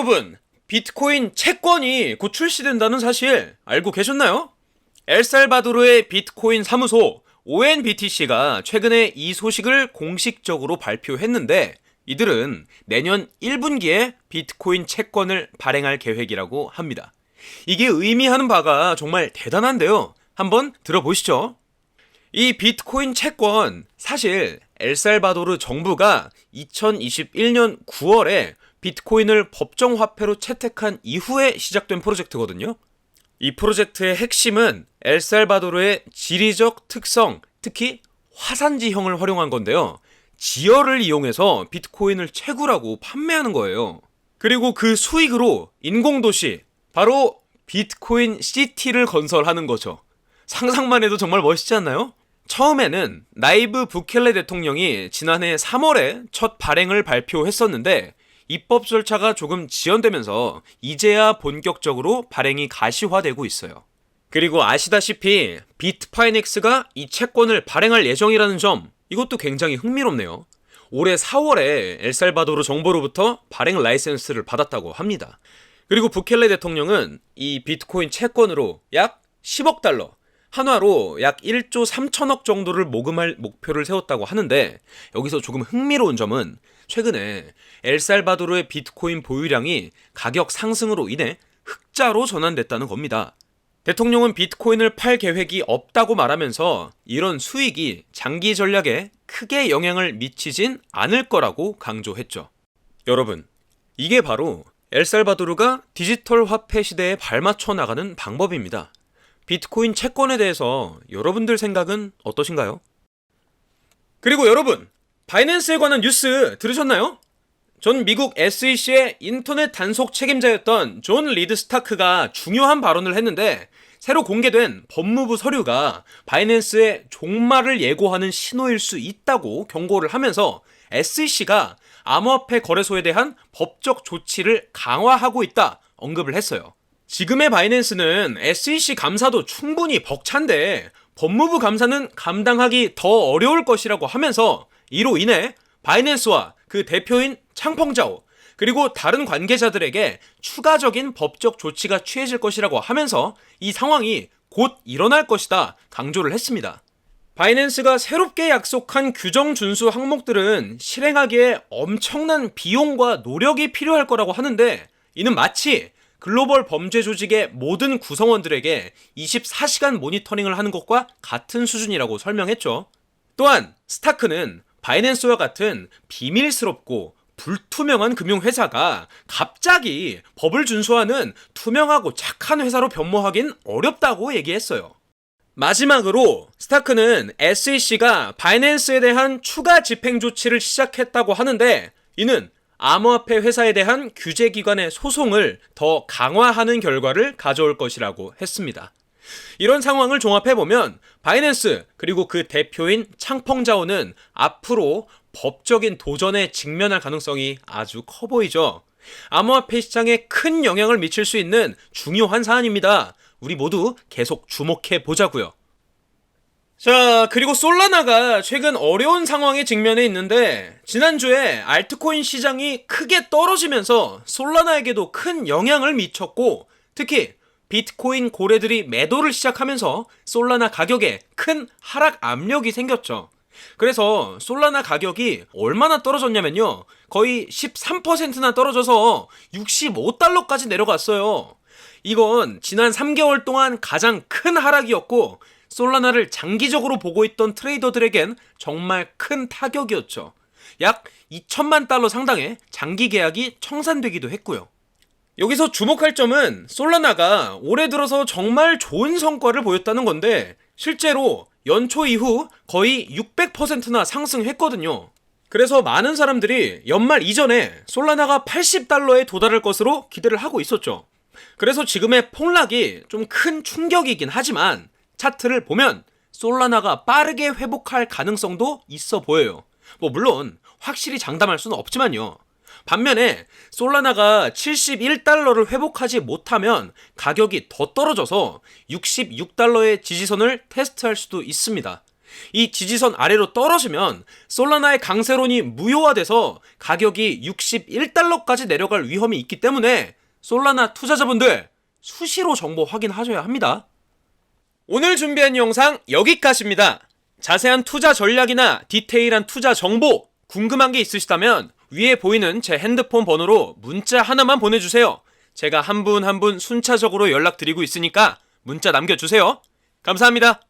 여러분, 비트코인 채권이 곧 출시된다는 사실 알고 계셨나요? 엘살바도르의 비트코인 사무소 ONBTC가 최근에 이 소식을 공식적으로 발표했는데, 이들은 내년 1분기에 비트코인 채권을 발행할 계획이라고 합니다. 이게 의미하는 바가 정말 대단한데요. 한번 들어보시죠. 이 비트코인 채권, 사실 엘살바도르 정부가 2021년 9월에 비트코인을 법정화폐로 채택한 이후에 시작된 프로젝트거든요. 이 프로젝트의 핵심은 엘살바도르의 지리적 특성, 특히 화산지형을 활용한 건데요. 지열을 이용해서 비트코인을 채굴하고 판매하는 거예요. 그리고 그 수익으로 인공도시, 바로 비트코인 시티를 건설하는 거죠. 상상만 해도 정말 멋있지 않나요? 처음에는 나이브 부켈레 대통령이 지난해 3월에 첫 발행을 발표했었는데, 입법 절차가 조금 지연되면서 이제야 본격적으로 발행이 가시화되고 있어요. 그리고 아시다시피 비트파이넥스가 이 채권을 발행할 예정이라는 점, 이것도 굉장히 흥미롭네요. 올해 4월에 엘살바도르 정부로부터 발행 라이센스를 받았다고 합니다. 그리고 부켈레 대통령은 이 비트코인 채권으로 약 10억 달러, 한화로 약 1조 3천억 정도를 모금할 목표를 세웠다고 하는데, 여기서 조금 흥미로운 점은 최근에 엘살바도르의 비트코인 보유량이 가격 상승으로 인해 흑자로 전환됐다는 겁니다. 대통령은 비트코인을 팔 계획이 없다고 말하면서 이런 수익이 장기 전략에 크게 영향을 미치진 않을 거라고 강조했죠. 여러분, 이게 바로 엘살바도르가 디지털 화폐 시대에 발맞춰 나가는 방법입니다. 비트코인 채권에 대해서 여러분들 생각은 어떠신가요? 그리고 여러분, 바이낸스에 관한 뉴스 들으셨나요? 전 미국 SEC의 인터넷 단속 책임자였던 존 리드 스타크가 중요한 발언을 했는데, 새로 공개된 법무부 서류가 바이낸스의 종말을 예고하는 신호일 수 있다고 경고를 하면서 SEC가 암호화폐 거래소에 대한 법적 조치를 강화하고 있다 언급을 했어요. 지금의 바이낸스는 SEC 감사도 충분히 벅찬데 법무부 감사는 감당하기 더 어려울 것이라고 하면서, 이로 인해 바이낸스와 그 대표인 창펑자오 그리고 다른 관계자들에게 추가적인 법적 조치가 취해질 것이라고 하면서 이 상황이 곧 일어날 것이다 강조를 했습니다. 바이낸스가 새롭게 약속한 규정 준수 항목들은 실행하기에 엄청난 비용과 노력이 필요할 거라고 하는데, 이는 마치 글로벌 범죄 조직의 모든 구성원들에게 24시간 모니터링을 하는 것과 같은 수준이라고 설명했죠. 또한 스타크는 바이낸스와 같은 비밀스럽고 불투명한 금융회사가 갑자기 법을 준수하는 투명하고 착한 회사로 변모하긴 어렵다고 얘기했어요. 마지막으로 스타크는 SEC가 바이낸스에 대한 추가 집행 조치를 시작했다고 하는데, 이는 암호화폐 회사에 대한 규제기관의 소송을 더 강화하는 결과를 가져올 것이라고 했습니다. 이런 상황을 종합해보면 바이낸스 그리고 그 대표인 창펑자오는 앞으로 법적인 도전에 직면할 가능성이 아주 커 보이죠. 암호화폐 시장에 큰 영향을 미칠 수 있는 중요한 사안입니다. 우리 모두 계속 주목해 보자고요. 자, 그리고 솔라나가 최근 어려운 상황에 직면해 있는데, 지난주에 알트코인 시장이 크게 떨어지면서 솔라나에게도 큰 영향을 미쳤고, 특히 비트코인 고래들이 매도를 시작하면서 솔라나 가격에 큰 하락 압력이 생겼죠. 그래서 솔라나 가격이 얼마나 떨어졌냐면요, 거의 13%나 떨어져서 65달러까지 내려갔어요. 이건 지난 3개월 동안 가장 큰 하락이었고, 솔라나를 장기적으로 보고 있던 트레이더들에겐 정말 큰 타격이었죠. 약 2천만 달러 상당의 장기 계약이 청산되기도 했고요. 여기서 주목할 점은 솔라나가 올해 들어서 정말 좋은 성과를 보였다는 건데, 실제로 연초 이후 거의 600%나 상승했거든요. 그래서 많은 사람들이 연말 이전에 솔라나가 80달러에 도달할 것으로 기대를 하고 있었죠. 그래서 지금의 폭락이 좀 큰 충격이긴 하지만 차트를 보면 솔라나가 빠르게 회복할 가능성도 있어 보여요. 물론 확실히 장담할 수는 없지만요. 반면에 솔라나가 71달러를 회복하지 못하면 가격이 더 떨어져서 66달러의 지지선을 테스트할 수도 있습니다. 이 지지선 아래로 떨어지면 솔라나의 강세론이 무효화돼서 가격이 61달러까지 내려갈 위험이 있기 때문에 솔라나 투자자분들 수시로 정보 확인하셔야 합니다. 오늘 준비한 영상 여기까지입니다. 자세한 투자 전략이나 디테일한 투자 정보 궁금한 게 있으시다면 위에 보이는 제 핸드폰 번호로 문자 하나만 보내주세요. 제가 한 분 한 분 순차적으로 연락드리고 있으니까 문자 남겨주세요. 감사합니다.